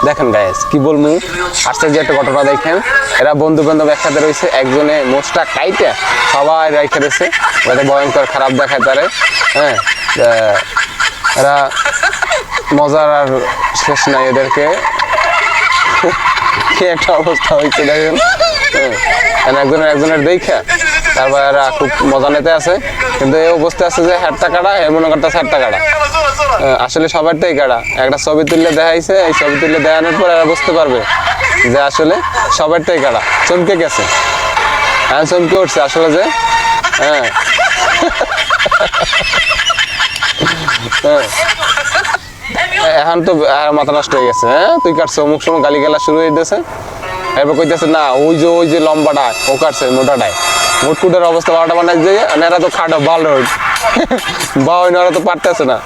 দেখেন গাইস কি বলবো, আশ্চর্য একটা ঘটনা দেখেন। এরা বন্ধু বান্ধব একসাথে রয়েছে, একজনে মোষটা কাইটে সবাই রেখে রয়েছে যাতে ভয়ঙ্কর খারাপ দেখায় তারে। হ্যাঁ, এরা মজার আর শেষ নাই এদেরকে। কি একটা অবস্থা হয়েছে দেখেন। একজনের দেখা তারপর এরা খুব মজা নিতে আছে, কিন্তু এই অবস্থা আছে যে হ্যাটটা কাটা, এ মনে করতেছে হ্যাটটা কাটা। আসলে সবারটাই কাটা। একটা ছবি তুললে দেখাইছে, এই ছবি তুললে দেখানোর পর এরা বুঝতে পারবে যে আসলে সবারটাই কাটা। চমকে গেছে, হ্যাঁ চমকে উঠছে আসলে যে হ্যাঁ এখন তো মাথা নষ্ট হয়ে গেছে। হ্যাঁ তুই কাটছো, অমুক সময় গালি গালা শুরু হয়ে গেছে। এরপর কইতেছে না ওই যে লম্বাটা ও কাটছে মোটাটাই। মুটকুটার অবস্থা বারোটা বানাই যে এরা তো খাটো ভালো বা ওরা তো পারতেছে না।